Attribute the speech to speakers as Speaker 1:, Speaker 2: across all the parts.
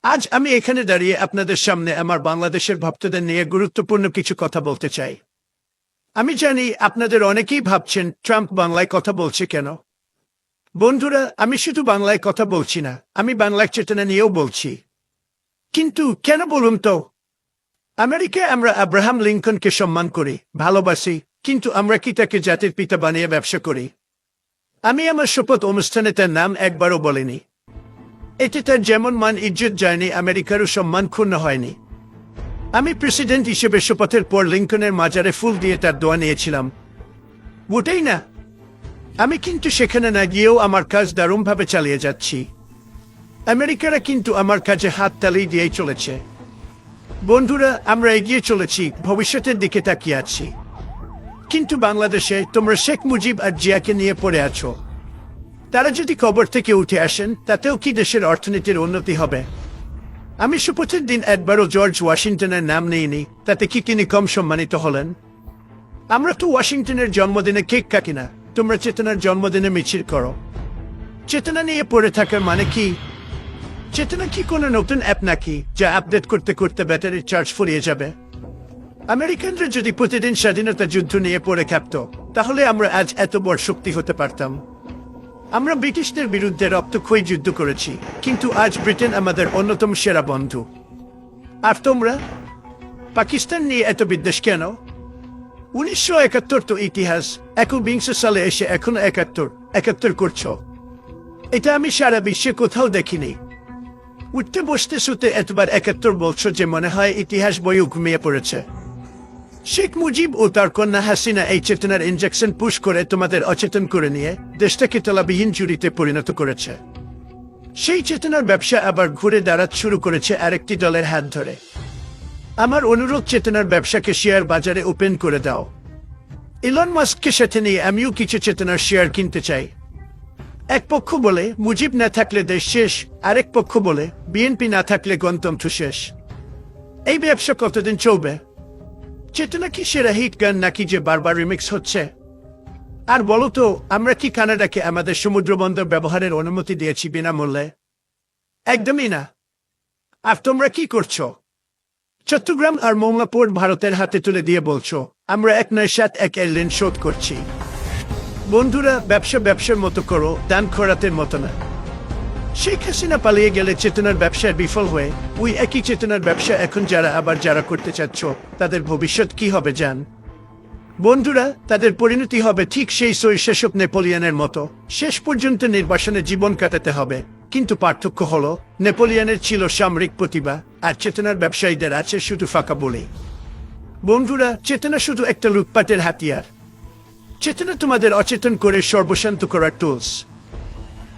Speaker 1: আজ আমি এখানে দাঁড়িয়ে আপনাদের সামনে আমার বাংলাদেশের ভক্তদের নিয়ে গুরুত্বপূর্ণ কিছু কথা বলতে চাই। আমি জানি আপনাদের অনেকেই ভাবছেন ট্রাম্প বাংলায় কথা বলছে কেন। বন্ধুরা, আমি শুধু বাংলায় কথা বলছি না, আমি বাংলার চেতনা নিয়েও বলছি। কিন্তু কেন বলুন তো? আমেরিকায় আমরা আব্রাহাম লিঙ্কনকে সম্মান করি, ভালোবাসি, কিন্তু আমরা কি তাকে জাতির পিতা বানিয়ে ব্যবসা করি? আমি আমার শপথ অনুষ্ঠানে তার নাম একবারও বলিনি। এতে তার যেমন মান ইজ্জত যায়নি, আমেরিকারও সম্মান ক্ষুণ্ণ হয়নি। আমি প্রেসিডেন্ট হিসেবে শপথের পর লিঙ্কনের মাজারে ফুল দিয়ে তার দোয়া নিয়েছিলাম, ওটাই না। আমি কিন্তু সেখানে না গিয়েও আমার কাজ দারুণভাবে চালিয়ে যাচ্ছি। আমেরিকারা কিন্তু আমার কাজে হাত তালি দিয়েই চলেছে। বন্ধুরা, আমরা এগিয়ে চলেছি, ভবিষ্যতের দিকে তাকিয়ে আছি। কিন্তু বাংলাদেশে তোমরা শেখ মুজিব আর জিয়াকে নিয়ে পড়ে আছো। তারা যদি কবর থেকে উঠে আসেন, তাতেও কি দেশের অর্থনীতির উন্নতি হবে? আমি শপথের দিন একবারও জর্জ ওয়াশিংটনের নাম নেইনি, তাতে কি তিনি কম সম্মানিত হলেন? আমরা তো ওয়াশিংটনের জন্মদিনে কেক কাটি না, তোমরা চেতনার জন্মদিনে মিছিল করো। চেতনা নিয়ে পড়ে থাকার মানে কি? চেতনা কি কোনো নতুন অ্যাপ নাকি, যা আপডেট করতে করতে ব্যাটারির চার্জ ফুরিয়ে যাবে? আমেরিকানরা যদি প্রতিদিন স্বাধীনতা যুদ্ধ নিয়ে পড়ে থাকতো, তাহলে আমরা আজ এত বড় শক্তি হতে পারতাম। আমরা ব্রিটিশদের বিরুদ্ধে রক্তক্ষয়ী যুদ্ধ করেছি, কিন্তু আজ ব্রিটেন আমাদের অন্যতম সেরা বন্ধু। আর তোমরা পাকিস্তান নিয়ে এত বিদ্বেষ কেন? 1971 তো ইতিহাস, 21 সালে এসে এখনো একাত্তর করছো। এটা আমি সারা বিশ্বে কোথাও দেখিনি। উঠতে বসতে শুতে এতবার 71 বলছো যে মনে হয় ইতিহাস বইও ঘুমিয়ে পড়েছে। শেখ মুজিব ও তার কন্যা হাসিনা এই চেতনার ইনজেকশন পুশ করে তোমাদের অচেতন করে নিয়ে দেশটাকে তলাবিহীন জুড়িতে পরিণত করেছে। সেই চেতনার ব্যবসা আবার ঘুরে দাঁড়াতে শুরু করেছে আরেকটি দলের হাত ধরে। আমার অনুরোধ, চেতনার ব্যবসাকে শেয়ার বাজারে ওপেন করে দাও। ইলন মাস্ককে সাথে নিয়ে আমিও কিছু চেতনার শেয়ার কিনতে চাই। এক পক্ষ বলে মুজিব না থাকলে দেশ শেষ, আরেক পক্ষ বলে বিএনপি না থাকলে গণতন্ত্র শেষ। এই ব্যবসা কতদিন চলবে? চেতনা কি সেরা হিট গান নাকি যে বারবার রিমিক্স হচ্ছে? আর বলো তো, আমরা কি কানাডাকে আমাদের সমুদ্রবন্দর ব্যবহারের অনুমতি দিয়েছি বিনামূল্যে? একদমই না। আর তোমরা কি করছো? চট্টগ্রাম আর মোংলা পোর্ট ভারতের হাতে তুলে দিয়ে বলছো আমরা 197 ঋণ শোধ করছি। বন্ধুরা, ব্যবসার মতো করো, দান খরাতের মতো না। শেখ হাসিনা পালিয়ে গেলে চেতনার ব্যবসায় বিফল হয়ে ওই একই চেতনার ব্যবসা এখন যারা করতে চাচ্ছ, তাদের ভবিষ্যৎ কি হবে জান? বন্ধুরা, তাদের পরিণতি হবে ঠিক সেই শৈশব নেপোলিয়নের মতো, শেষ পর্যন্ত নির্বাসনে জীবন কাটাতে হবে। কিন্তু পার্থক্য হলো, নেপোলিয়নের ছিল সামরিক প্রতিভা, আর চেতনার ব্যবসায়ীদের আছে শুধু ফাঁকা বলে। বন্ধুরা, চেতনা শুধু একটা লুটপাটের হাতিয়ার। চেতনা তোমাদের অচেতন করে সর্বশান্ত করার টুলস।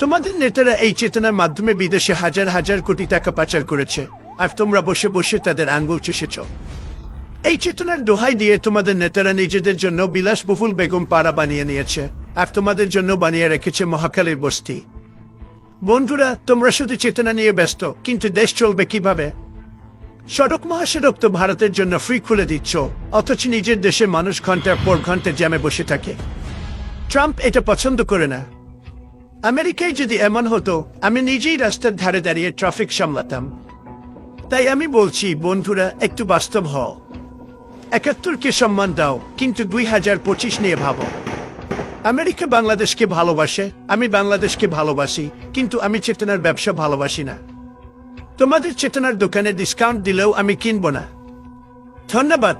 Speaker 1: তোমাদের নেতারা এই চেতনার মাধ্যমে বিদেশে হাজার হাজার কোটি টাকা পাচার করেছে, আর তোমরা বসে বসে তাদের আঙ্গুল চুষেছ। এই চেতনার দোহাই দিয়ে তোমাদের নেতারা নিজেদের জন্য বিলাসবহুল বেগম পাড়া বানিয়ে নিয়েছে, আর তোমাদের জন্য বানিয়ে রেখেছে মহাকালীর বস্তি। বন্ধুরা, তোমরা শুধু চেতনা নিয়ে ব্যস্ত, কিন্তু দেশ চলবে কিভাবে? সড়ক মহাসড়ক তো ভারতের জন্য ফ্রি খুলে দিচ্ছ, অথচ নিজের দেশে মানুষ ঘন্টার পর ঘন্টা জ্যামে বসে থাকে। ট্রাম্প এটা পছন্দ করে না। আমেরিকায় যদি এমন হতো, আমি নিজেই রাস্তার ধারে দাঁড়িয়ে ট্রাফিক সামলাতাম। তাই আমি বলছি বন্ধুরা, একটু বাস্তব হও। 71কে সম্মান দাও, কিন্তু 2025 নিয়ে ভাবো। আমেরিকা বাংলাদেশকে ভালোবাসে, আমি বাংলাদেশকে ভালোবাসি, কিন্তু আমি চেতনার ব্যবসা ভালোবাসি না। তোমাদের চেতনার দোকানে ডিসকাউন্ট দিলেও আমি কিনব না। ধন্যবাদ।